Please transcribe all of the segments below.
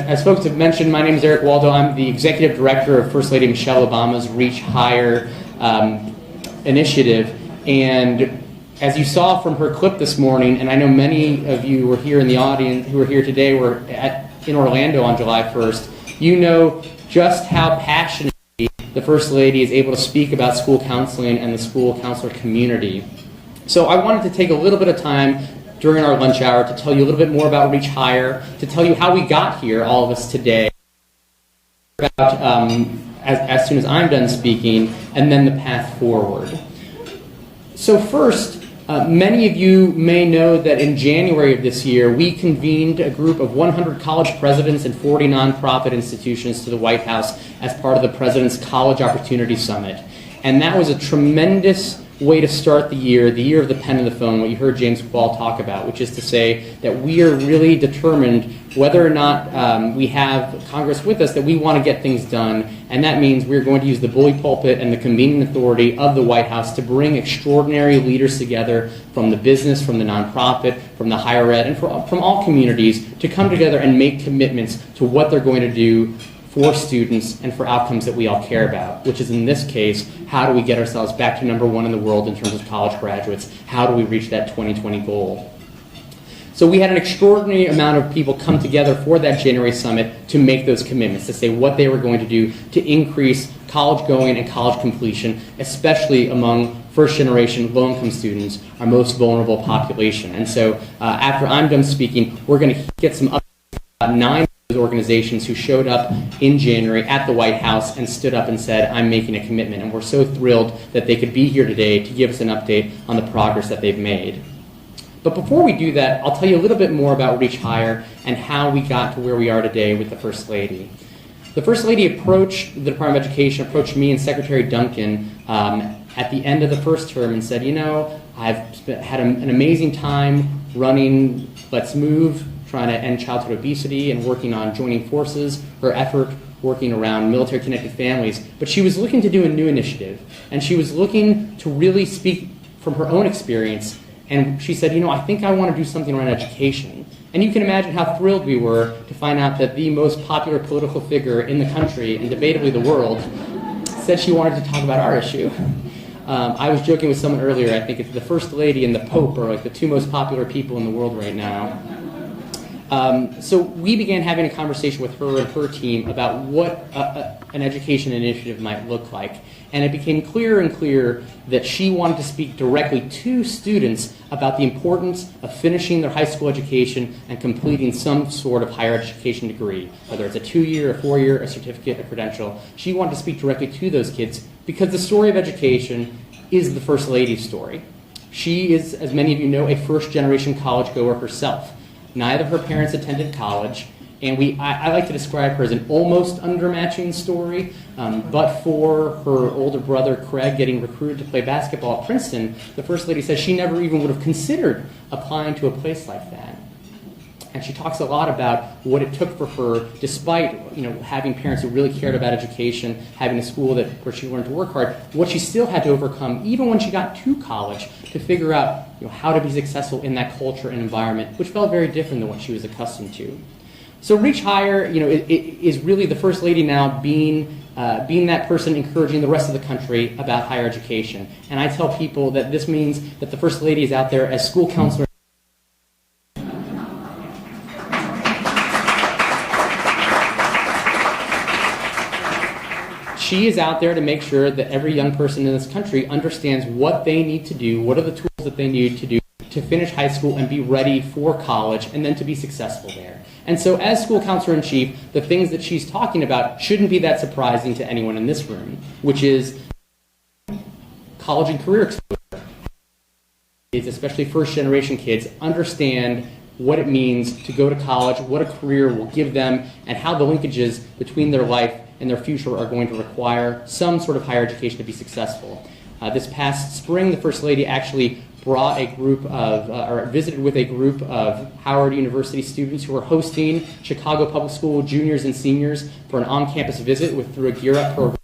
as folks have mentioned, my name is Eric Waldo. I'm the Executive Director of First Lady Michelle Obama's Reach Higher initiative. And as you saw from her clip this morning, and I know many of you were here in the audience who are here today were in Orlando on July 1st, you know just how passionately the First Lady is able to speak about school counseling and the school counselor community. So I wanted to take a little bit of time during our lunch hour to tell you a little bit more about Reach Higher, to tell you how we got here, all of us today, about, as soon as I'm done speaking, and then the path forward. So first, many of you may know that in January of this year, we convened a group of 100 college presidents and 40 nonprofit institutions to the White House as part of the President's College Opportunity Summit. And that was a tremendous way to start the year of the pen and the phone, what you heard James Ball talk about, which is to say that we are really determined whether or not we have Congress with us, that we want to get things done, and that means we're going to use the bully pulpit and the convening authority of the White House to bring extraordinary leaders together from the business, from the nonprofit, from the higher ed, and from all communities to come together and make commitments to what they're going to do for students and for outcomes that we all care about, which is in this case, how do we get ourselves back to #1 in the world in terms of college graduates? How do we reach that 2020 goal? So we had an extraordinary amount of people come together for that January summit to make those commitments, to say what they were going to do to increase college going and college completion, especially among first-generation low-income students, our most vulnerable population. And so after I'm done speaking, we're going to get some updates about 9 organizations who showed up in January at the White House and stood up and said, I'm making a commitment. And we're so thrilled that they could be here today to give us an update on the progress that they've made. But before we do that, I'll tell you a little bit more about Reach Higher and how we got to where we are today with the First Lady. The First Lady approached the Department of Education, approached me and Secretary Duncan at the end of the first term and said, you know, I've had an amazing time running Let's Move, trying to end childhood obesity and working on joining forces, her effort working around military-connected families. But she was looking to do a new initiative, and she was looking to really speak from her own experience. And she said, you know, I think I want to do something around education. And you can imagine how thrilled we were to find out that the most popular political figure in the country, and debatably the world, said she wanted to talk about our issue. I was joking with someone earlier, I think it's the First Lady and the Pope are like the 2 most popular people in the world right now. So we began having a conversation with her and her team about what an education initiative might look like. And it became clearer and clearer that she wanted to speak directly to students about the importance of finishing their high school education and completing some sort of higher education degree, whether it's a 2-year, a 4-year, a certificate, a credential. She wanted to speak directly to those kids because the story of education is the First Lady's story. She is, as many of you know, a first-generation college goer herself. Neither of her parents attended college, and I like to describe her as an almost undermatching story, but for her older brother, Craig, getting recruited to play basketball at Princeton, the First Lady says she never even would have considered applying to a place like that. And she talks a lot about what it took for her, despite having parents who really cared about education, having a school where she learned to work hard, what she still had to overcome, even when she got to college, to figure out how to be successful in that culture and environment, which felt very different than what she was accustomed to. So Reach Higher, it is really the First Lady now being that person encouraging the rest of the country about higher education. And I tell people that this means that the First Lady is out there as school counselor. She is out there to make sure that every young person in this country understands what they need to do, what are the tools that they need to do to finish high school and be ready for college and then to be successful there. And so as school counselor-in-chief, the things that she's talking about shouldn't be that surprising to anyone in this room, which is college and career exposure. Kids, especially first-generation kids, understand what it means to go to college, what a career will give them, and how the linkages between their life and their future are going to require some sort of higher education to be successful. This past spring, the First Lady actually brought a group of, or visited with a group of Howard University students who were hosting Chicago Public School juniors and seniors for an on-campus visit through a Gear Up program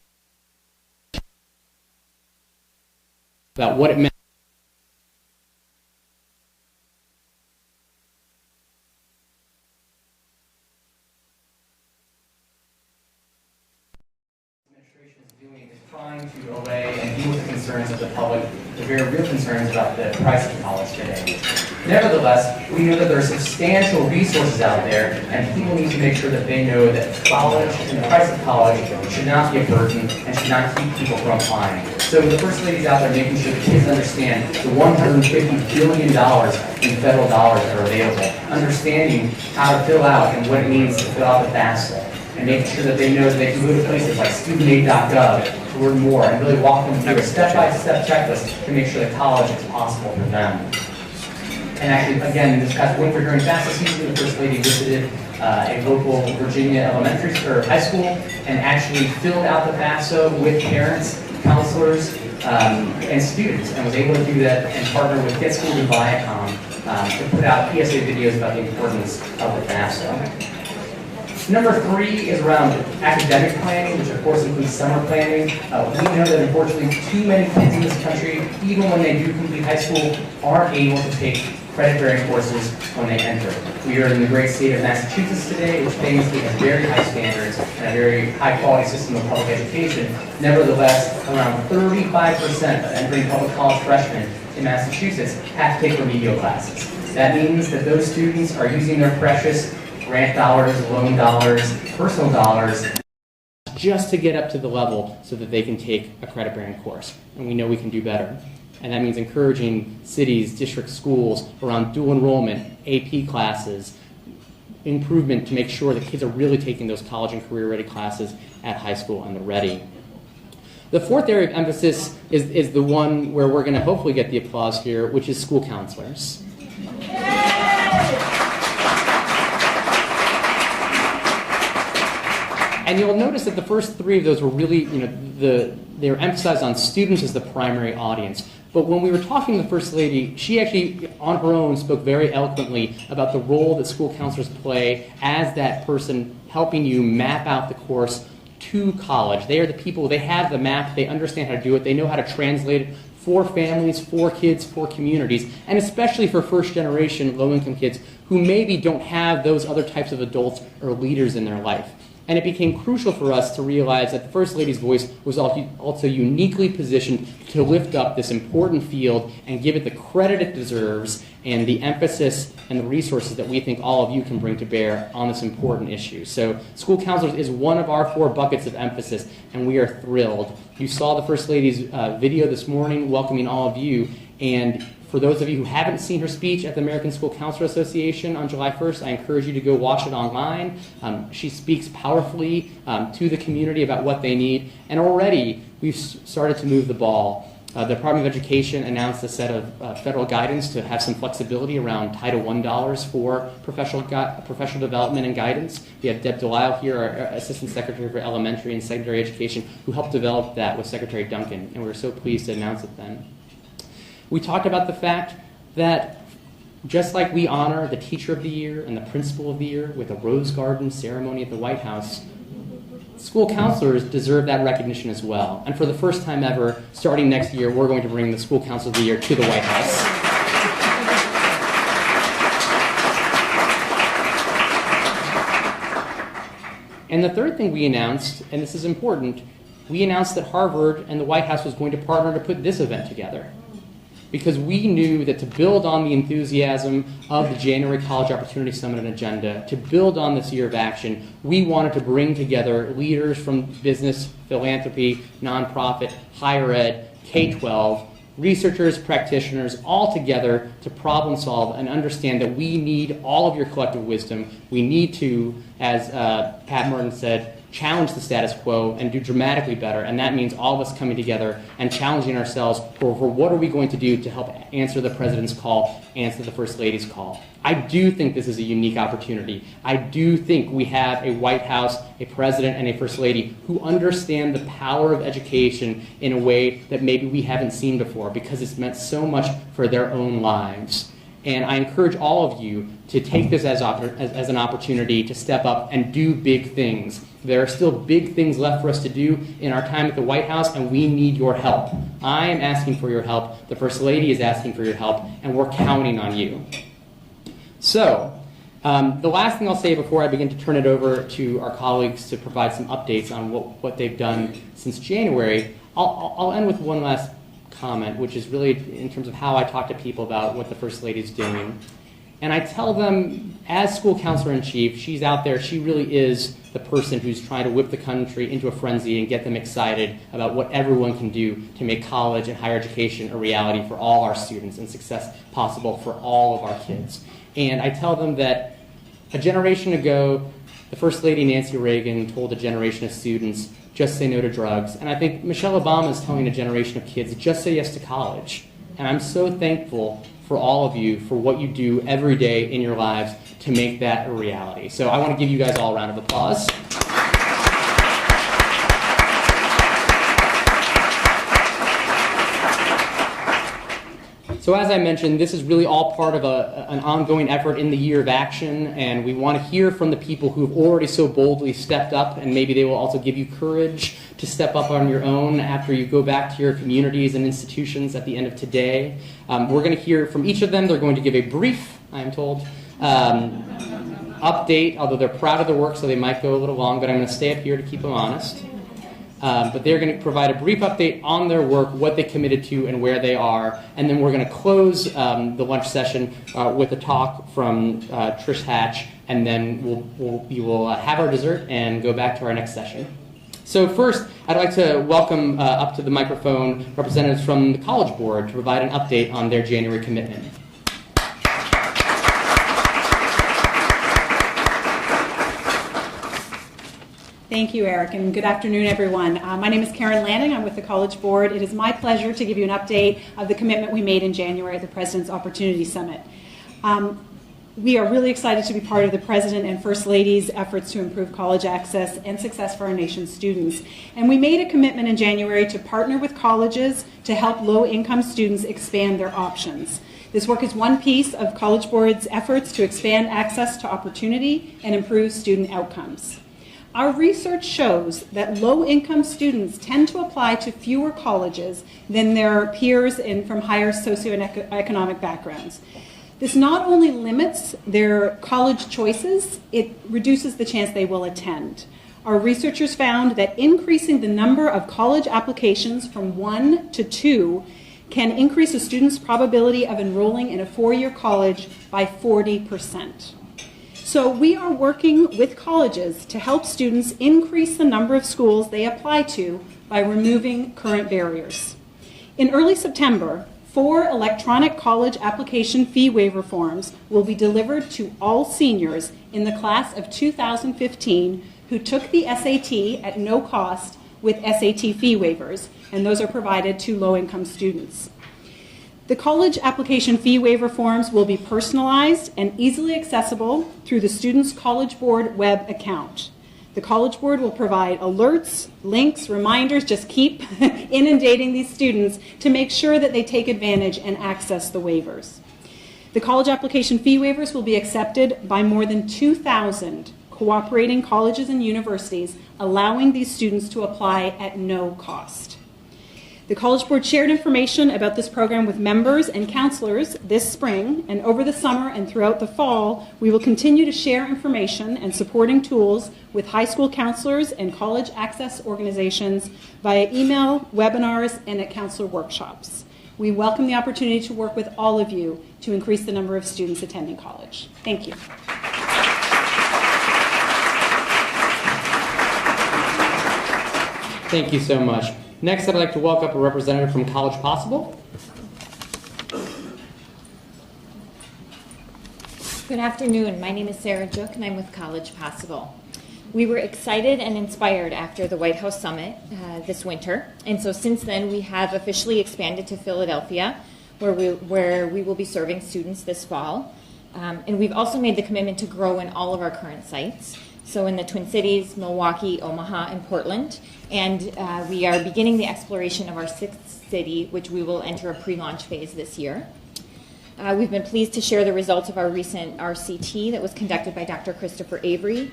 about what it meant. trying to allay and deal with the concerns of the public, the very real concerns about the price of college today. Nevertheless, we know that there are substantial resources out there, and people need to make sure that they know that college and the price of college should not be a burden and should not keep people from applying. So the First Lady's out there making sure the kids understand the $150 billion in federal dollars that are available, understanding how to fill out and what it means to fill out the FAFSA, and making sure that they know that they can go to places like studentaid.gov to learn more and really walk them through a step-by-step checklist to make sure that college is possible for them. And actually, again, this past winter during FAFSA season, the First Lady visited a local Virginia elementary or high school and actually filled out the FAFSA with parents, counselors, and students, and was able to do that and partner with Get School and Viacom to put out PSA videos about the importance of the FAFSA. Number 3 is around academic planning, which of course includes summer planning. We know that unfortunately too many kids in this country, even when they do complete high school, aren't able to take credit-bearing courses when they enter. We are in the great state of Massachusetts today, which famously has very high standards and a very high-quality system of public education. Nevertheless, around 35% of entering public college freshmen in Massachusetts have to take remedial classes. That means that those students are using their precious grant dollars, loan dollars, personal dollars, just to get up to the level so that they can take a credit-bearing course. And we know we can do better. And that means encouraging cities, district schools around dual enrollment, AP classes, improvement to make sure that kids are really taking those college and career-ready classes at high school and they're ready. The 4th area of emphasis is the one where we're going to hopefully get the applause here, which is school counselors. And you'll notice that the first 3 of those were really, they were emphasized on students as the primary audience. But when we were talking to the First Lady, she actually, on her own, spoke very eloquently about the role that school counselors play as that person helping you map out the course to college. They are the people, they have the map, they understand how to do it, they know how to translate it for families, for kids, for communities, and especially for first-generation low-income kids who maybe don't have those other types of adults or leaders in their life. And it became crucial for us to realize that the First Lady's voice was also uniquely positioned to lift up this important field and give it the credit it deserves and the emphasis and the resources that we think all of you can bring to bear on this important issue. So school counselors is one of our 4 buckets of emphasis, and we are thrilled. You saw the First Lady's video this morning welcoming all of you, and for those of you who haven't seen her speech at the American School Counselor Association on July 1st, I encourage you to go watch it online. She speaks powerfully to the community about what they need, and already we've started to move the ball. The Department of Education announced a set of federal guidance to have some flexibility around Title I dollars for professional development and guidance. We have Deb Delisle here, our Assistant Secretary for Elementary and Secondary Education, who helped develop that with Secretary Duncan, and we're so pleased to announce it then. We talked about the fact that just like we honor the Teacher of the Year and the Principal of the Year with a Rose Garden ceremony at the White House, school counselors deserve that recognition as well. And for the first time ever, starting next year, we're going to bring the School Counselor of the Year to the White House. And the third thing we announced, and this is important, we announced that Harvard and the White House was going to partner to put this event together. Because we knew that to build on the enthusiasm of the January College Opportunity Summit and agenda, to build on this year of action, we wanted to bring together leaders from business, philanthropy, nonprofit, higher ed, K-12, researchers, practitioners, all together to problem solve and understand that we need all of your collective wisdom. We need to, as Pat Merton said, challenge the status quo and do dramatically better, and that means all of us coming together and challenging ourselves for what are we going to do to help answer the President's call, answer the First Lady's call. I do think this is a unique opportunity. I do think we have a White House, a President, and a First Lady who understand the power of education in a way that maybe we haven't seen before because it's meant so much for their own lives. And I encourage all of you to take this as an opportunity to step up and do big things. There are still big things left for us to do in our time at the White House, and we need your help. I am asking for your help. The First Lady is asking for your help, and we're counting on you. So, the last thing I'll say before I begin to turn it over to our colleagues to provide some updates on what they've done since January, I'll end with one last comment, which is really in terms of how I talk to people about what the First Lady's doing. And I tell them, as school counselor-in-chief, she's out there, she really is the person who's trying to whip the country into a frenzy and get them excited about what everyone can do to make college and higher education a reality for all our students and success possible for all of our kids. And I tell them that a generation ago, the First Lady Nancy Reagan told a generation of students, just say no to drugs. And I think Michelle Obama is telling a generation of kids, just say yes to college. And I'm so thankful for all of you for what you do every day in your lives to make that a reality. So I want to give you guys all a round of applause. So as I mentioned, this is really all part of an ongoing effort in the year of action, and we want to hear from the people who have already so boldly stepped up, and maybe they will also give you courage to step up on your own after you go back to your communities and institutions at the end of today. We're going to hear from each of them. They're going to give a brief, I'm told, update, although they're proud of their work, so they might go a little long, but I'm going to stay up here to keep them honest. But they're going to provide a brief update on their work, what they committed to, and where they are. And then we're going to close the lunch session with a talk from Trish Hatch, and then we will have our dessert and go back to our next session. So first, I'd like to welcome up to the microphone representatives from the College Board to provide an update on their January commitment. Thank you, Eric, and good afternoon, everyone. My name is Karen Lanning. I'm with the College Board. It is my pleasure to give you an update of the commitment we made in January at the President's Opportunity Summit. We are really excited to be part of the President and First Lady's efforts to improve college access and success for our nation's students. And we made a commitment in January to partner with colleges to help low-income students expand their options. This work is one piece of College Board's efforts to expand access to opportunity and improve student outcomes. Our research shows that low-income students tend to apply to fewer colleges than their peers from higher socioeconomic backgrounds. This not only limits their college choices, it reduces the chance they will attend. Our researchers found that increasing the number of college applications from 1 to 2 can increase a student's probability of enrolling in a four-year college by 40%. So we are working with colleges to help students increase the number of schools they apply to by removing current barriers. In early September, 4 electronic college application fee waiver forms will be delivered to all seniors in the class of 2015 who took the SAT at no cost with SAT fee waivers, and those are provided to low-income students. The college application fee waiver forms will be personalized and easily accessible through the Students' College Board web account. The College Board will provide alerts, links, reminders, just keep inundating these students to make sure that they take advantage and access the waivers. The college application fee waivers will be accepted by more than 2,000 cooperating colleges and universities, allowing these students to apply at no cost. The College Board shared information about this program with members and counselors this spring, and over the summer and throughout the fall, we will continue to share information and supporting tools with high school counselors and college access organizations via email, webinars, and at counselor workshops. We welcome the opportunity to work with all of you to increase the number of students attending college. Thank you. Thank you so much. Next, I'd like to welcome a representative from College Possible. Good afternoon. My name is Sarah Jook, and I'm with College Possible. We were excited and inspired after the White House Summit this winter, and so since then we have officially expanded to Philadelphia, where we will be serving students this fall. And we've also made the commitment to grow in all of our current sites. So in the Twin Cities, Milwaukee, Omaha, and Portland. And we are beginning the exploration of our 6th city, which we will enter a pre-launch phase this year. We've been pleased to share the results of our recent RCT that was conducted by Dr. Christopher Avery.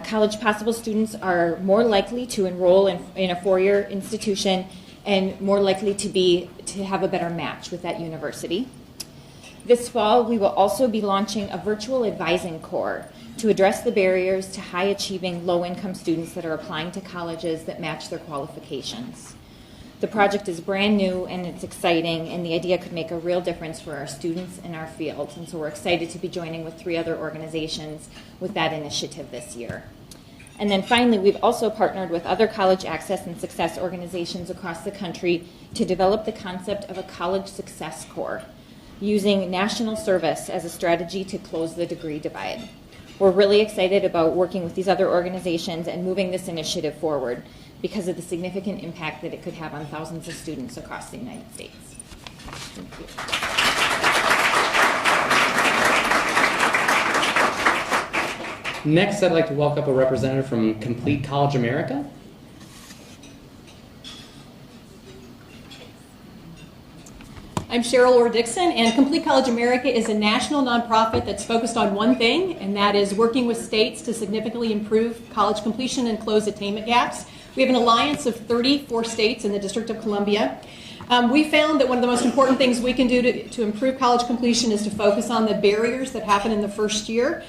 College Possible students are more likely to enroll in a four-year institution and more likely to have a better match with that university. This fall, we will also be launching a virtual advising corps to address the barriers to high-achieving low-income students that are applying to colleges that match their qualifications. The project is brand new and it's exciting, and the idea could make a real difference for our students in our field. And so we're excited to be joining with 3 other organizations with that initiative this year. And then finally, we've also partnered with other college access and success organizations across the country to develop the concept of a college success corps, using national service as a strategy to close the degree divide. We're really excited about working with these other organizations and moving this initiative forward because of the significant impact that it could have on thousands of students across the United States. Thank you. Next, I'd like to welcome a representative from Complete College America. I'm Cheryl Orr-Dixon, and Complete College America is a national nonprofit that's focused on one thing, and that is working with states to significantly improve college completion and close attainment gaps. We have an alliance of 34 states in the District of Columbia. We found that one of the most important things we can do to improve college completion is to focus on the barriers that happen in the first year,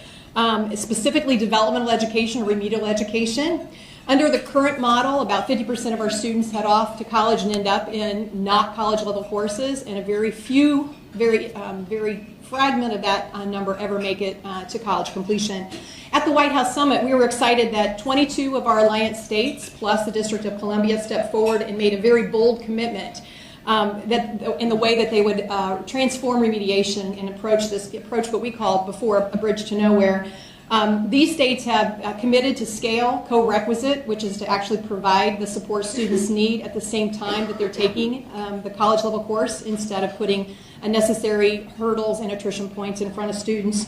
specifically developmental education or remedial education. Under the current model, about 50% of our students head off to college and end up in not college-level courses, and a very few, very fragment of that number ever make it to college completion. At the White House Summit, we were excited that 22 of our alliance states, plus the District of Columbia, stepped forward and made a very bold commitment that in the way that they would transform remediation and approach what we called before a bridge to nowhere. These states have committed to scale co-requisite, which is to actually provide the support students need at the same time that they're taking the college level course, instead of putting unnecessary hurdles and attrition points in front of students.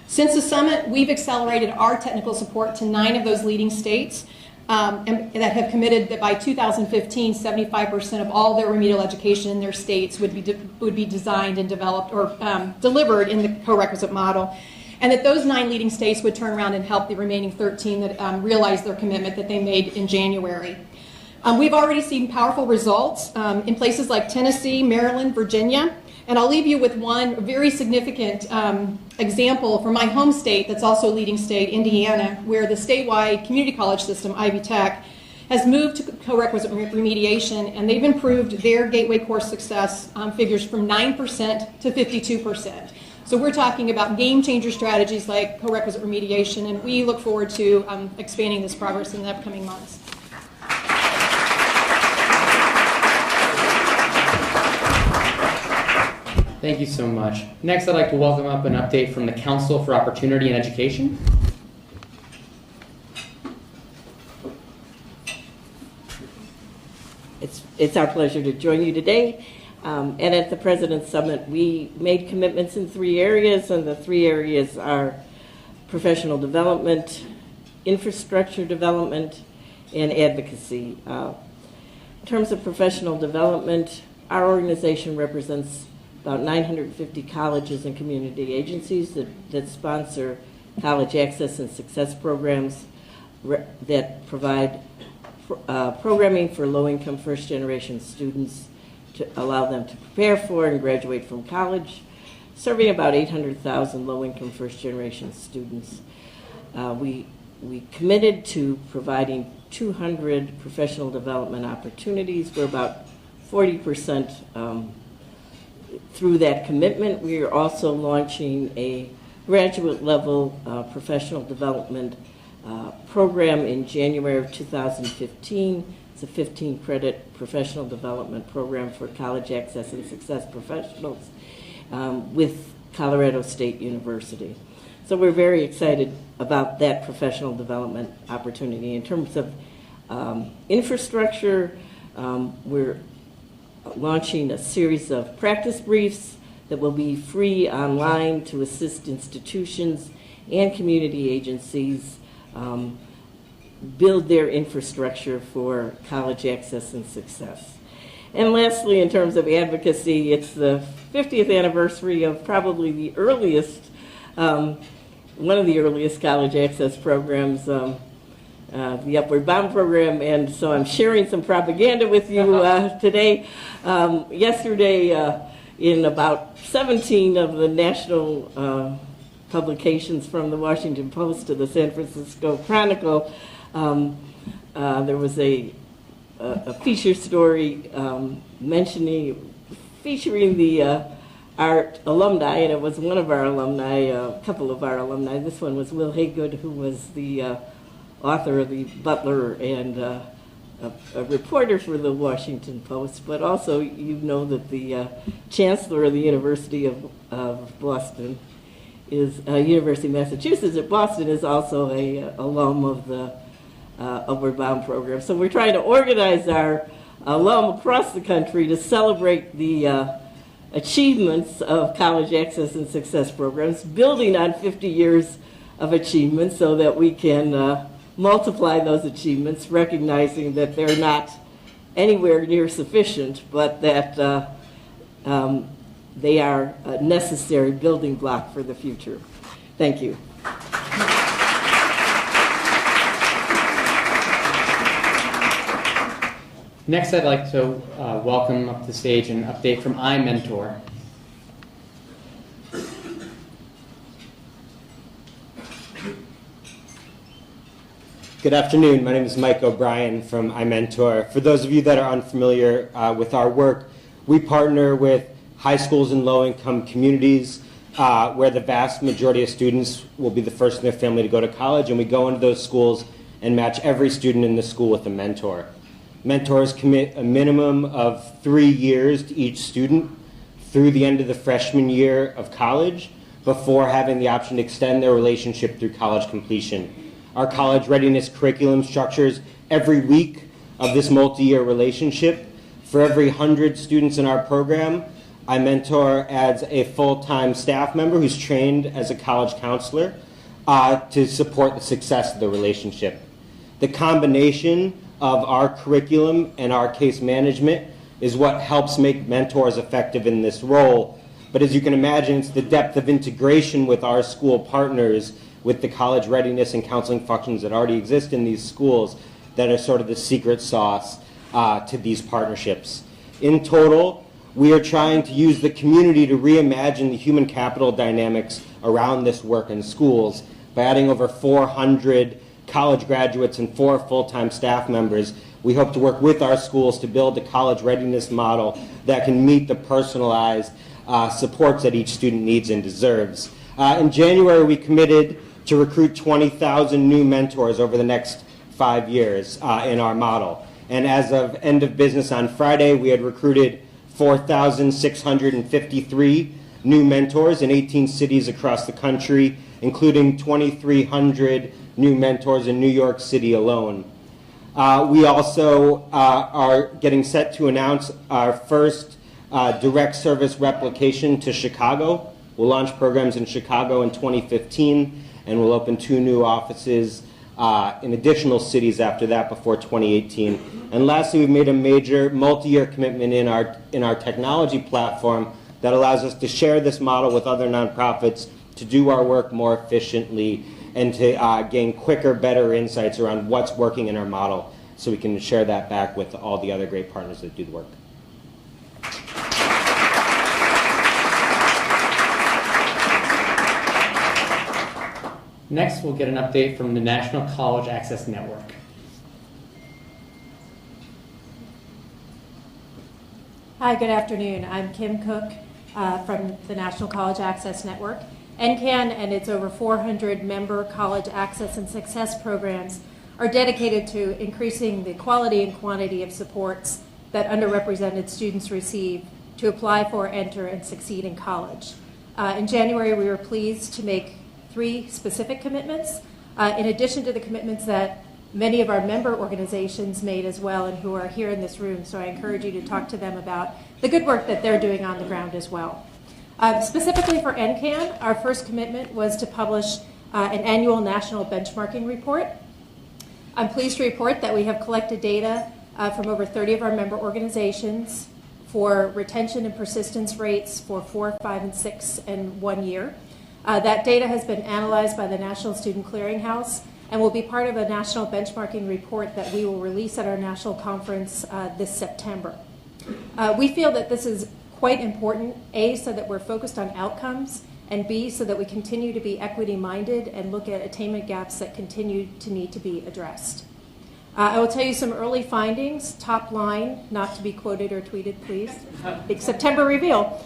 Since the summit, we've accelerated our technical support to 9 of those leading states and that have committed that by 2015, 75% of all their remedial education in their states would be designed and developed or delivered in the co-requisite model. And that those 9 leading states would turn around and help the remaining 13 that realize their commitment that they made in January. We've already seen powerful results in places like Tennessee, Maryland, Virginia, and I'll leave you with one very significant example from my home state that's also a leading state, Indiana, where the statewide community college system, Ivy Tech, has moved to co-requisite remediation, and they've improved their gateway course success figures from 9% to 52%. So we're talking about game-changer strategies like co-requisite remediation, and we look forward to expanding this progress in the upcoming months. Thank you so much. Next, I'd like to welcome up an update from the Council for Opportunity and Education. It's our pleasure to join you today. And at the President's Summit, we made commitments in 3 areas, and the 3 areas are professional development, infrastructure development, and advocacy. In terms of professional development, our organization represents about 950 colleges and community agencies that sponsor college access and success programs that provide programming for low-income first-generation students to allow them to prepare for and graduate from college, serving about 800,000 low-income first-generation students. We committed to providing 200 professional development opportunities. We're about 40% through that commitment. We are also launching a graduate-level professional development program in January of 2015. It's a 15-credit professional development program for college access and success professionals with Colorado State University. So we're very excited about that professional development opportunity. In terms of infrastructure, we're launching a series of practice briefs that will be free online to assist institutions and community agencies build their infrastructure for college access and success. And lastly, in terms of advocacy, it's the 50th anniversary of probably the earliest, one of the earliest college access programs, the Upward Bound program, and so I'm sharing some propaganda with you today. Yesterday, in about 17 of the national publications, from the Washington Post to the San Francisco Chronicle, there was a a feature story featuring the our alumni, and it was one of our alumni, a couple of our alumni. This one was Will Haygood, who was the author of The Butler and a reporter for the Washington Post, but also you know that the chancellor of the University of Boston is University of Massachusetts at Boston is also a alum of the Upward Bound program. So we're trying to organize our alum across the country to celebrate the achievements of college access and success programs, building on 50 years of achievement so that we can multiply those achievements, recognizing that they're not anywhere near sufficient, but that they are a necessary building block for the future. Thank you. Next, I'd like to welcome up to the stage an update from iMentor. Good afternoon. My name is Mike O'Brien from iMentor. For those of you that are unfamiliar with our work, we partner with high schools in low-income communities where the vast majority of students will be the first in their family to go to college, and we go into those schools and match every student in the school with a mentor. Mentors commit a minimum of 3 years to each student through the end of the freshman year of college before having the option to extend their relationship through college completion. Our college readiness curriculum structures every week of this multi-year relationship. For every 100 students in our program, iMentor adds a full-time staff member who's trained as a college counselor to support the success of the relationship. The combination of our curriculum and our case management is what helps make mentors effective in this role. But as you can imagine, it's the depth of integration with our school partners, with the college readiness and counseling functions that already exist in these schools, that are sort of the secret sauce to these partnerships. In total, we are trying to use the community to reimagine the human capital dynamics around this work in schools by adding over 400 college graduates and 4 full-time staff members. We hope to work with our schools to build a college readiness model that can meet the personalized supports that each student needs and deserves. In January, we committed to recruit 20,000 new mentors over the next 5 years in our model. And as of end of business on Friday, we had recruited 4,653 new mentors in 18 cities across the country, including 2,300 new mentors in New York City alone. We also are getting set to announce our first direct service replication to Chicago. We'll launch programs in Chicago in 2015, and we'll open 2 new offices in additional cities after that before 2018. And lastly, we've made a major multi-year commitment in our technology platform that allows us to share this model with other nonprofits, to do our work more efficiently, and to gain quicker, better insights around what's working in our model, so we can share that back with all the other great partners that do the work. Next, we'll get an update from the National College Access Network. Hi, good afternoon. I'm Kim Cook from the National College Access Network. NCAN and its over 400 member college access and success programs are dedicated to increasing the quality and quantity of supports that underrepresented students receive to apply for, enter, and succeed in college. In January, we were pleased to make 3 specific commitments, in addition to the commitments that many of our member organizations made as well, and who are here in this room. So I encourage you to talk to them about the good work that they're doing on the ground as well. Specifically for NCAN, our first commitment was to publish an annual national benchmarking report. I'm pleased to report that we have collected data from over 30 of our member organizations for retention and persistence rates for 4, 5, and 6, and 1 year. That data has been analyzed by the National Student Clearinghouse and will be part of a national benchmarking report that we will release at our national conference this September. We feel that this is quite important, A, so that we're focused on outcomes, and B, so that we continue to be equity-minded and look at attainment gaps that continue to need to be addressed. I will tell you some early findings. Top line, not to be quoted or tweeted, please. Big September reveal.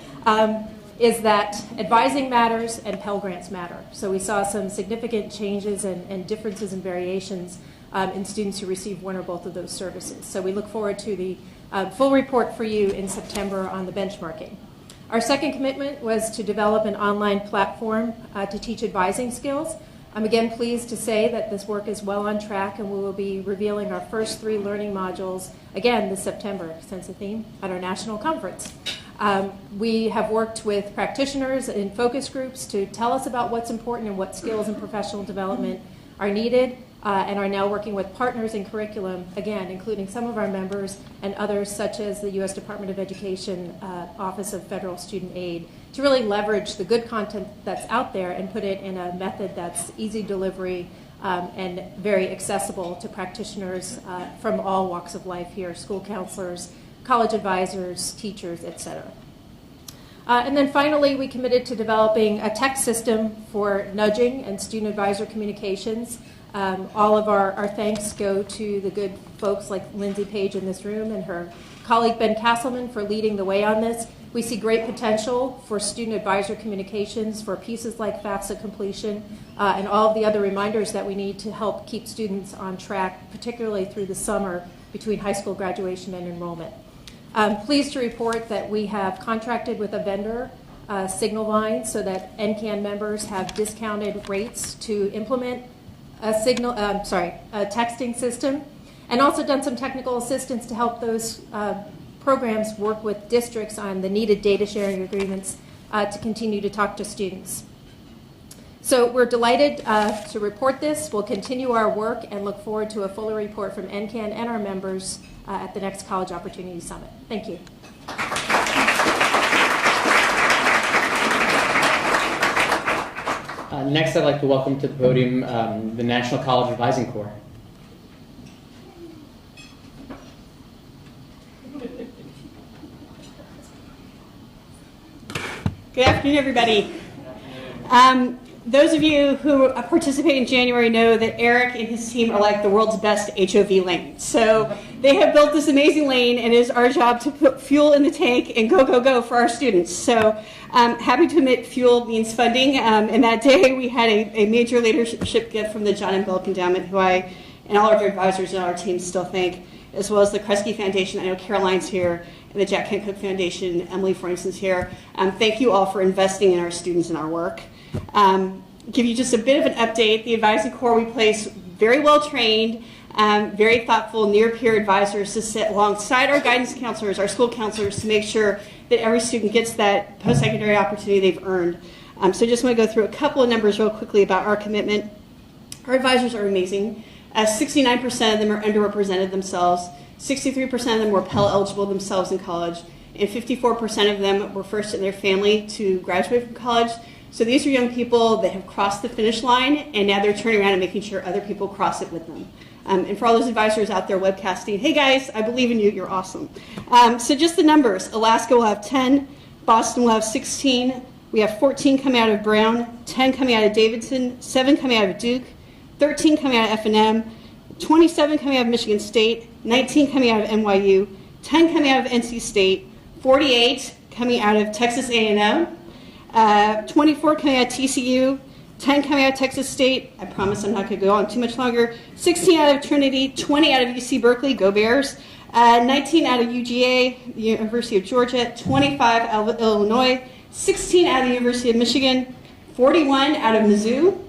Is that advising matters and Pell Grants matter. So we saw some significant changes and differences and variations in students who receive one or both of those services. So we look forward to the full report for you in September on the benchmarking. Our second commitment was to develop an online platform to teach advising skills. I'm again pleased to say that this work is well on track, and we will be revealing our first 3 learning modules again this September, sense of theme, at our national conference. We have worked with practitioners in focus groups to tell us about what's important and what skills and professional development are needed, and are now working with partners in curriculum, again, including some of our members and others such as the U.S. Department of Education Office of Federal Student Aid, to really leverage the good content that's out there and put it in a method that's easy delivery and very accessible to practitioners from all walks of life here, school counselors, college advisors, teachers, etc. And then finally, we committed to developing a tech system for nudging and student advisor communications. All of our thanks go to the good folks like Lindsay Page in this room and her colleague Ben Castleman for leading the way on this. We see great potential for student advisor communications for pieces like FAFSA completion and all of the other reminders that we need to help keep students on track, particularly through the summer between high school graduation and enrollment. I'm pleased to report that we have contracted with a vendor, Signal Line, so that NCAN members have discounted rates to implement a texting system, and also done some technical assistance to help those programs work with districts on the needed data sharing agreements to continue to talk to students. So we're delighted to report this. We'll continue our work and look forward to a fuller report from NCAN and our members at the next College Opportunity Summit. Thank you. Next, I'd like to welcome to the podium the National College Advising Corps. Good afternoon, everybody. Those of you who participate in January know that Eric and his team are like the world's best HOV lane. So they have built this amazing lane, and it is our job to put fuel in the tank and go, go, go for our students. So happy to admit fuel means funding. And that day we had a major leadership gift from the John and Bill Endowment, who I and all of their advisors and our team still thank, as well as the Kresge Foundation. I know Caroline's here, and the Jack Kent Cooke Foundation, Emily, for instance, here. Thank you all for investing in our students and our work. Give you just a bit of an update. The Advising Corps, we place very well trained, very thoughtful near-peer advisors to sit alongside our guidance counselors, our school counselors, to make sure that every student gets that post-secondary opportunity they've earned. So just want to go through a couple of numbers real quickly about our commitment. Our advisors are amazing. 69% of them are underrepresented themselves. 63% of them were Pell eligible themselves in college, and 54% of them were first in their family to graduate from college. So these are young people that have crossed the finish line, and now they're turning around and making sure other people cross it with them. And for all those advisors out there webcasting, hey guys, I believe in you, you're awesome. So just the numbers: Alaska will have 10, Boston will have 16, we have 14 coming out of Brown, 10 coming out of Davidson, 7 coming out of Duke, 13 coming out of F&M, 27 coming out of Michigan State, 19 coming out of NYU, 10 coming out of NC State, 48 coming out of Texas A&M, 24 coming out of TCU, 10 coming out of Texas State. I promise I'm not going to go on too much longer. 16 out of Trinity, 20 out of UC Berkeley, go Bears, 19 out of UGA, the University of Georgia, 25 out of Illinois, 16 out of the University of Michigan, 41 out of Mizzou,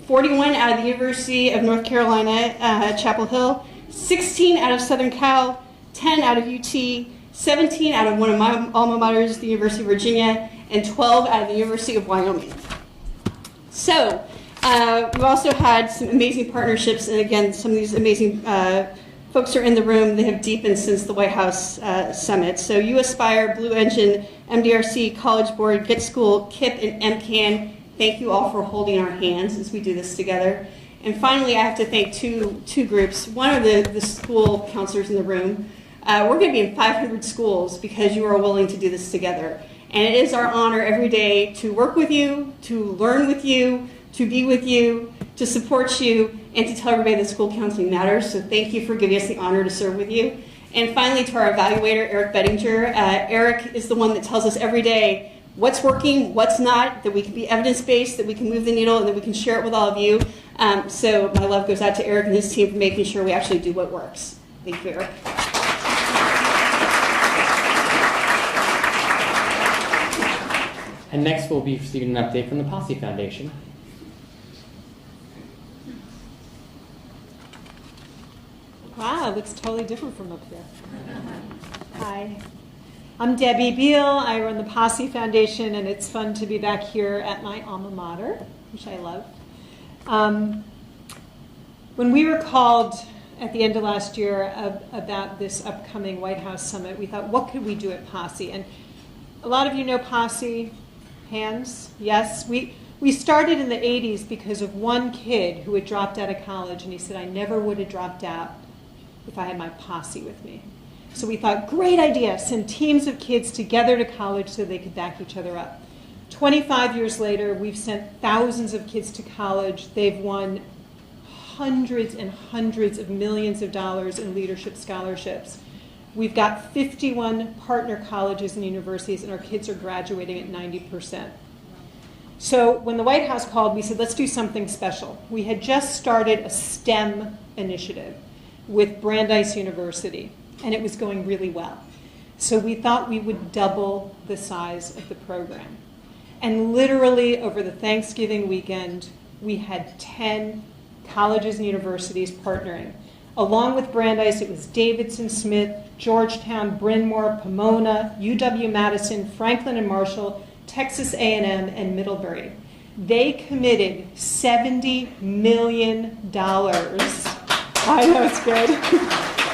41 out of the University of North Carolina, Chapel Hill, 16 out of Southern Cal, 10 out of UT, 17 out of one of my alma maters, the University of Virginia, and 12 out of the University of Wyoming. So we've also had some amazing partnerships, and again, some of these amazing folks are in the room that have deepened since the White House Summit. So U Aspire, Blue Engine, MDRC, College Board, Get School, KIP, and MCAN, thank you all for holding our hands as we do this together. And finally, I have to thank two groups. One of the school counselors in the room. We're going to be in 500 schools because you are willing to do this together. And it is our honor every day to work with you, to learn with you, to be with you, to support you, and to tell everybody that school counseling matters. So thank you for giving us the honor to serve with you. And finally, to our evaluator, Eric Bettinger. Eric is the one that tells us every day what's working, what's not, that we can be evidence-based, that we can move the needle, and that we can share it with all of you. So my love goes out to Eric and his team for making sure we actually do what works. Thank you, Eric. And next we'll be receiving an update from the Posse Foundation. Wow, it looks totally different from up here. Hi, I'm Debbie Beal. I run the Posse Foundation, and it's fun to be back here at my alma mater, which I love. When we were called at the end of last year about this upcoming White House Summit, we thought, what could we do at Posse? And a lot of you know Posse. Hands? Yes. We started in the 80s because of one kid who had dropped out of college, and he said, I never would have dropped out if I had my posse with me. So we thought, great idea, send teams of kids together to college so they could back each other up. 25 years later, we've sent thousands of kids to college. They've won hundreds and hundreds of millions of dollars in leadership scholarships. We've got 51 partner colleges and universities, and our kids are graduating at 90%. So when the White House called, we said, let's do something special. We had just started a STEM initiative with Brandeis University, and it was going really well. So we thought we would double the size of the program. And literally over the Thanksgiving weekend, we had 10 colleges and universities partnering. Along with Brandeis, it was Davidson, Smith, Georgetown, Bryn Mawr, Pomona, UW-Madison, Franklin and Marshall, Texas A&M, and Middlebury. They committed $70 million, I know it's good,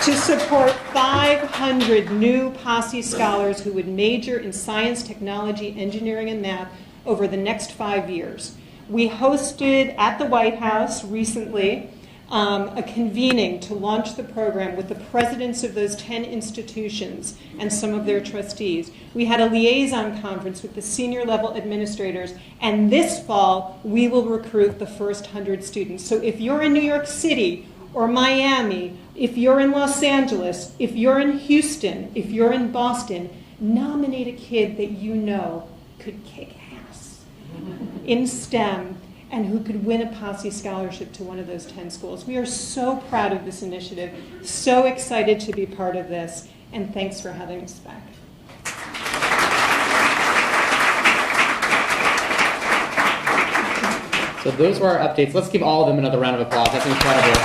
to support 500 new Posse scholars who would major in science, technology, engineering, and math over the next 5 years. We hosted at the White House recently a convening to launch the program with the presidents of those 10 institutions and some of their trustees. We had a liaison conference with the senior level administrators, and this fall we will recruit the first 100 students. So if you're in New York City or Miami, if you're in Los Angeles, if you're in Houston, if you're in Boston, nominate a kid that you know could kick ass in STEM and who could win a Posse scholarship to one of those 10 schools. We are so proud of this initiative, so excited to be part of this, and thanks for having us back. So those were our updates. Let's give all of them another round of applause. That's incredible.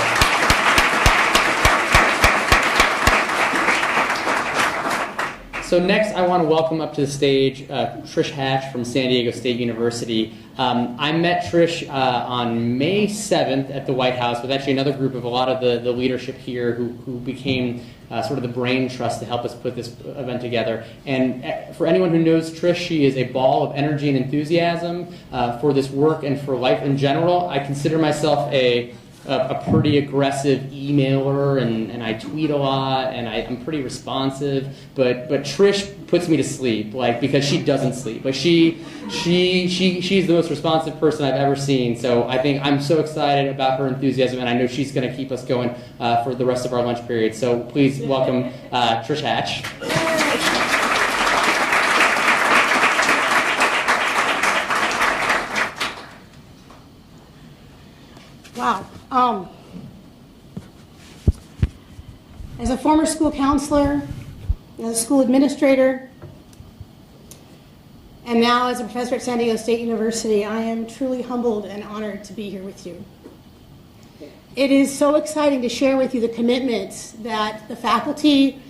So next, I want to welcome up to the stage Trish Hatch from San Diego State University. I met Trish on May 7th at the White House with actually another group of a lot of the leadership here who became sort of the brain trust to help us put this event together. And for anyone who knows Trish, she is a ball of energy and enthusiasm for this work and for life in general. I consider myself a pretty aggressive emailer, and I tweet a lot, and I'm pretty responsive. But Trish puts me to sleep, because she doesn't sleep. But she's the most responsive person I've ever seen. So I think I'm so excited about her enthusiasm, and I know she's going to keep us going for the rest of our lunch period. So please welcome Trish Hatch. Wow. As a former school counselor, as a school administrator, and now as a professor at San Diego State University, I am truly humbled and honored to be here with you. It is so exciting to share with you the commitments that the faculty,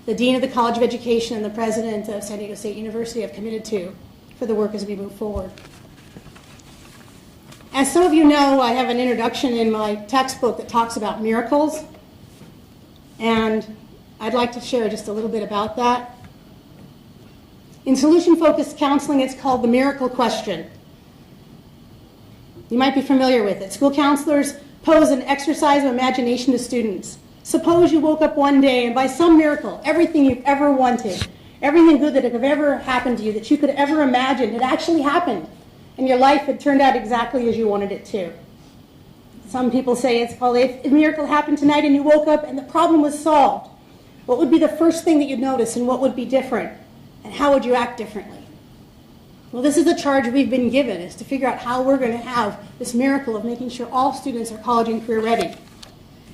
the Dean of the College of Education, and the President of San Diego State University have committed to for the work as we move forward. As some of you know, I have an introduction in my textbook that talks about miracles, and I'd like to share just a little bit about that. In solution-focused counseling, it's called the miracle question. You might be familiar with it. School counselors pose an exercise of imagination to students. Suppose you woke up one day and by some miracle, everything you've ever wanted, everything good that could have ever happened to you, that you could ever imagine, had actually happened. And your life had turned out exactly as you wanted it to. Some people say it's called if a miracle happened tonight and you woke up and the problem was solved. What would be the first thing that you'd notice and what would be different? And how would you act differently? Well, this is the charge we've been given, is to figure out how we're going to have this miracle of making sure all students are college and career ready.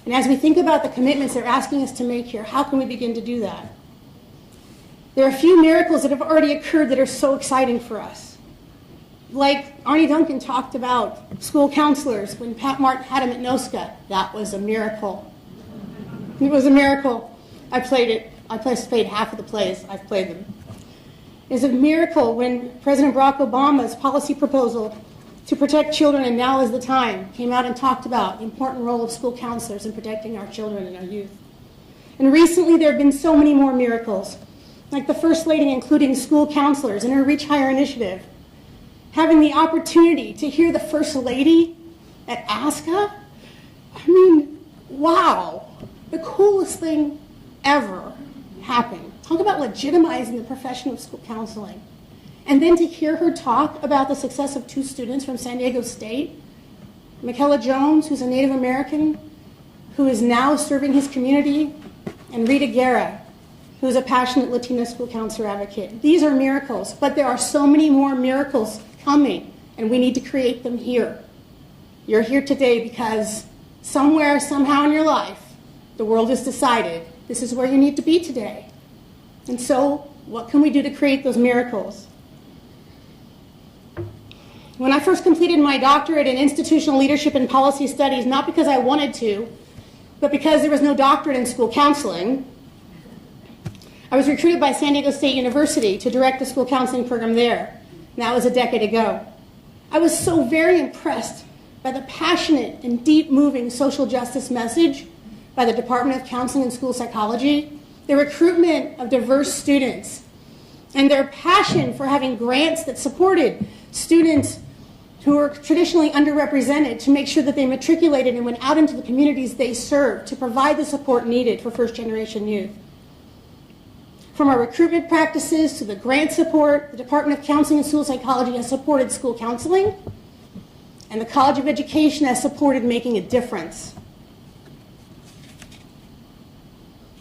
And as we think about the commitments they're asking us to make here, how can we begin to do that? There are a few miracles that have already occurred that are so exciting for us. Like Arnie Duncan talked about school counselors when Pat Martin had him at NOSCA. That was a miracle. It was a miracle. I played it. I played half of the plays. I've played them. It's a miracle when President Barack Obama's policy proposal to protect children, and now is the time, came out and talked about the important role of school counselors in protecting our children and our youth. And recently there have been so many more miracles, like the First Lady including school counselors in her Reach Higher initiative, having the opportunity to hear the First Lady at ASCA. I mean, wow, the coolest thing ever happened. Talk about legitimizing the profession of school counseling. And then to hear her talk about the success of two students from San Diego State, Michaela Jones, who's a Native American, who is now serving his community, and Rita Guerra, who's a passionate Latina school counselor advocate. These are miracles, but there are so many more miracles coming, and we need to create them here. You're here today because somewhere, somehow in your life, the world has decided this is where you need to be today. And so, what can we do to create those miracles? When I first completed my doctorate in institutional leadership and policy studies, not because I wanted to, but because there was no doctorate in school counseling, I was recruited by San Diego State University to direct the school counseling program there. And that was a decade ago. I was so very impressed by the passionate and deep-moving social justice message by the Department of Counseling and School Psychology, the recruitment of diverse students, and their passion for having grants that supported students who were traditionally underrepresented to make sure that they matriculated and went out into the communities they served to provide the support needed for first-generation youth. From our recruitment practices to the grant support, the Department of Counseling and School Psychology has supported school counseling, and the College of Education has supported making a difference.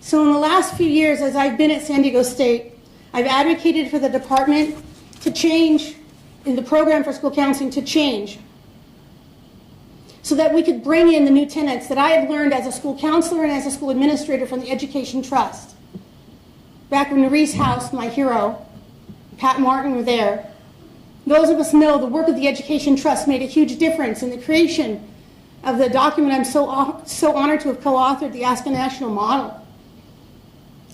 So in the last few years, as I've been at San Diego State, I've advocated for the department to change, in the program for school counseling to change, so that we could bring in the new tenets that I have learned as a school counselor and as a school administrator from the Education Trust. Back when Reese House, my hero, Pat Martin were there, those of us know the work of the Education Trust made a huge difference in the creation of the document I'm so honored to have co-authored, the ASCA National Model.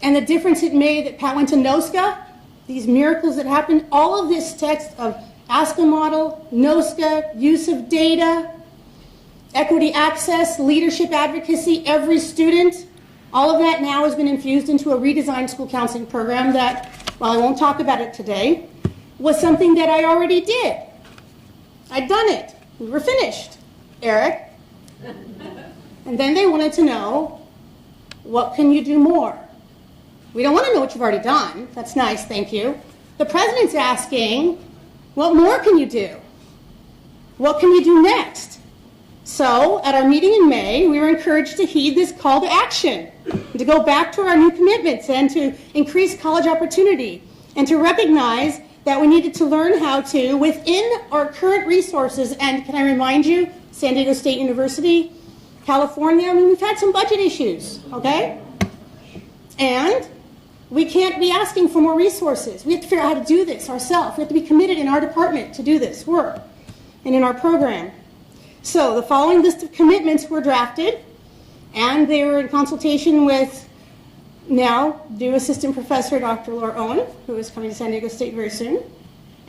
And the difference it made that Pat went to NOSCA, these miracles that happened, all of this text of ASCA model, NOSCA, use of data, equity access, leadership advocacy, every student, all of that now has been infused into a redesigned school counseling program that, while I won't talk about it today, was something that I already did. I'd done it. We were finished, Eric. And then they wanted to know, what can you do more? We don't want to know what you've already done. That's nice, thank you. The president's asking, what more can you do? What can you do next? So, at our meeting in May, we were encouraged to heed this call to action, and to go back to our new commitments and to increase college opportunity, and to recognize that we needed to learn how to, within our current resources, and can I remind you, San Diego State University, California, I mean, we've had some budget issues, okay? And we can't be asking for more resources. We have to figure out how to do this ourselves. We have to be committed in our department to do this work and in our program. So the following list of commitments were drafted, and they were in consultation with now new Assistant Professor Dr. Laura Owen, who is coming to San Diego State very soon,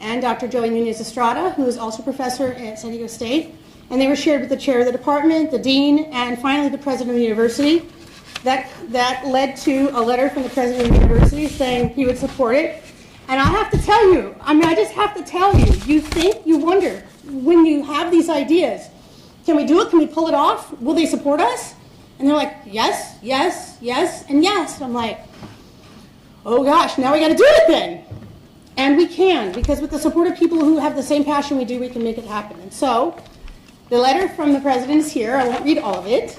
and Dr. Joey Nunez Estrada, who is also professor at San Diego State. And they were shared with the chair of the department, the dean, and finally the president of the university. That led to a letter from the president of the university saying he would support it. And I have to tell you, I just have to tell you, you wonder, when you have these ideas, can we do it? Can we pull it off? Will they support us? And they're like, yes, yes, yes, and yes. And I'm like, oh gosh, now we got to do it then. And we can, because with the support of people who have the same passion we do, we can make it happen. And so The letter from the president is here. I won't read all of it,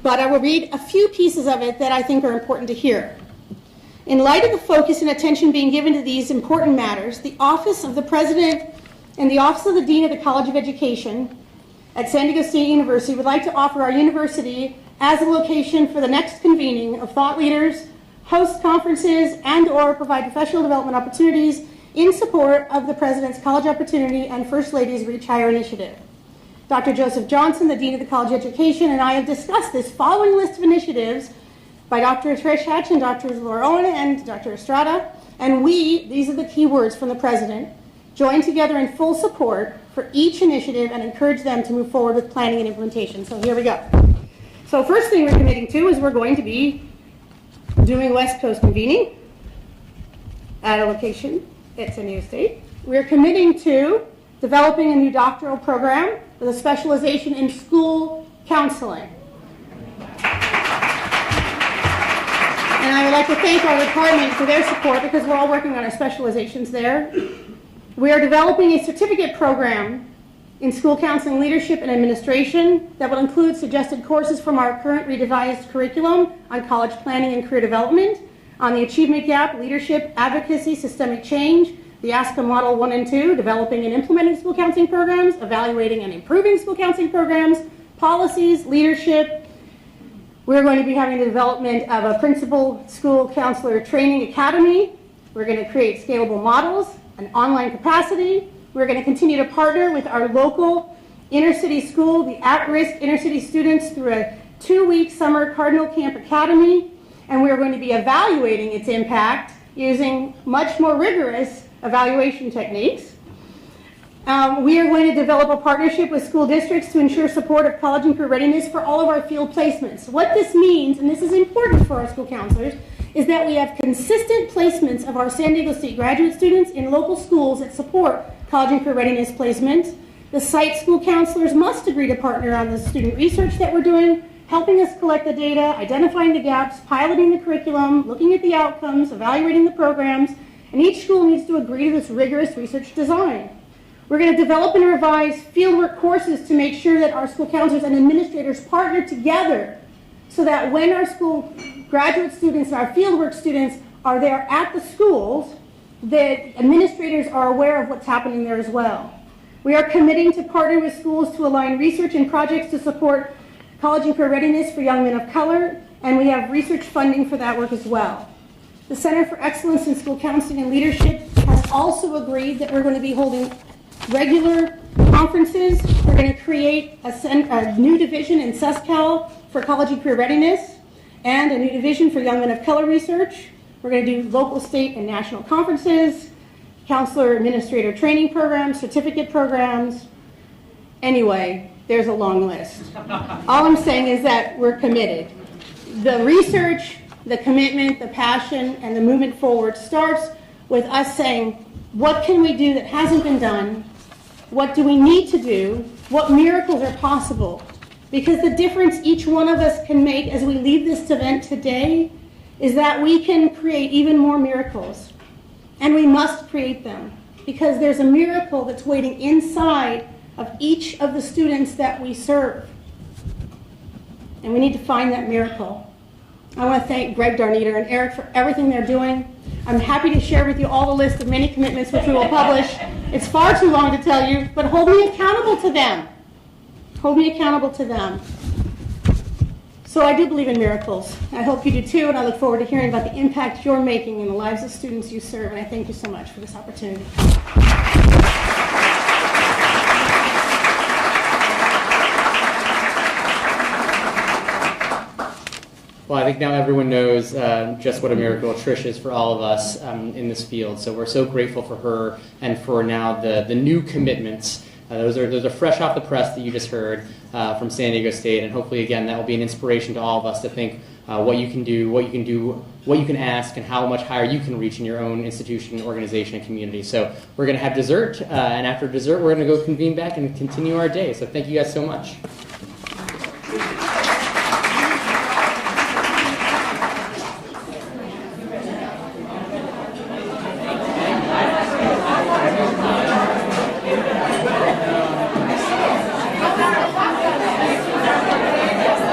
but I will read a few pieces of it that I think are important to hear. In light of the focus and attention being given to these important matters, the Office of the President and the Office of the Dean of the College of Education at San Diego State University would like to offer our university as a location for the next convening of thought leaders, host conferences, and/or provide professional development opportunities in support of the President's College Opportunity and First Lady's Reach Higher initiative. Dr. Joseph Johnson, the Dean of the College of Education, and I have discussed this following list of initiatives by Dr. Trish Hatch and Dr. Laura Owen and Dr. Estrada, and we, these are the key words from the President, join together in full support for each initiative and encourage them to move forward with planning and implementation. So here we go. So first thing we're committing to is we're going to be doing West Coast convening at a location at San Diego State. We're committing to developing a new doctoral program with a specialization in school counseling. And I would like to thank our department for their support because we're all working on our specializations there. We are developing a certificate program in school counseling leadership and administration that will include suggested courses from our current revised curriculum on college planning and career development, on the achievement gap, leadership, advocacy, systemic change, the ASCA Model 1 and 2, developing and implementing school counseling programs, evaluating and improving school counseling programs, policies, leadership. We're going to be having the development of a principal school counselor training academy. We're going to create scalable models, an online capacity. We're going to continue to partner with our local inner-city school, the at-risk inner-city students, through a 2-week summer Cardinal Camp Academy, and we're going to be evaluating its impact using much more rigorous evaluation techniques. We are going to develop a partnership with school districts to ensure support of college and career readiness for all of our field placements. What this means, and this is important for our school counselors, is that we have consistent placements of our San Diego State graduate students in local schools that support college and career readiness placement. The site school counselors must agree to partner on the student research that we're doing, helping us collect the data, identifying the gaps, piloting the curriculum, looking at the outcomes, evaluating the programs, and each school needs to agree to this rigorous research design. We're going to develop and revise fieldwork courses to make sure that our school counselors and administrators partner together so that when our school graduate students and our fieldwork students are there at the schools, that administrators are aware of what's happening there as well. We are committing to partner with schools to align research and projects to support college and career readiness for young men of color, and we have research funding for that work as well. The Center for Excellence in School Counseling and Leadership has also agreed that we're going to be holding regular conferences. We're going to create a new division in SESCAL for college and career readiness and a new division for young men of color research. We're going to do local, state, and national conferences, counselor administrator training programs, certificate programs. Anyway, there's a long list. All I'm saying is that we're committed. The research, the commitment, the passion, and the movement forward starts with us saying, what can we do that hasn't been done? What do we need to do? What miracles are possible? Because the difference each one of us can make as we leave this event today is that we can create even more miracles. And we must create them because there's a miracle that's waiting inside of each of the students that we serve. And we need to find that miracle. I want to thank Greg Darniter and Eric for everything they're doing. I'm happy to share with you all the list of many commitments which we will publish. It's far too long to tell you, but hold me accountable to them. Hold me accountable to them. So I do believe in miracles. I hope you do too, and I look forward to hearing about the impact you're making in the lives of students you serve, and I thank you so much for this opportunity. Well, I think now everyone knows just what a miracle Trish is for all of us in this field. So we're so grateful for her and for now the new commitments. Those are fresh off the press that you just heard from San Diego State, and hopefully, again, that will be an inspiration to all of us to think what you can do, what you can ask, and how much higher you can reach in your own institution, organization, and community. So we're going to have dessert, and after dessert, we're going to go convene back and continue our day. So thank you guys so much.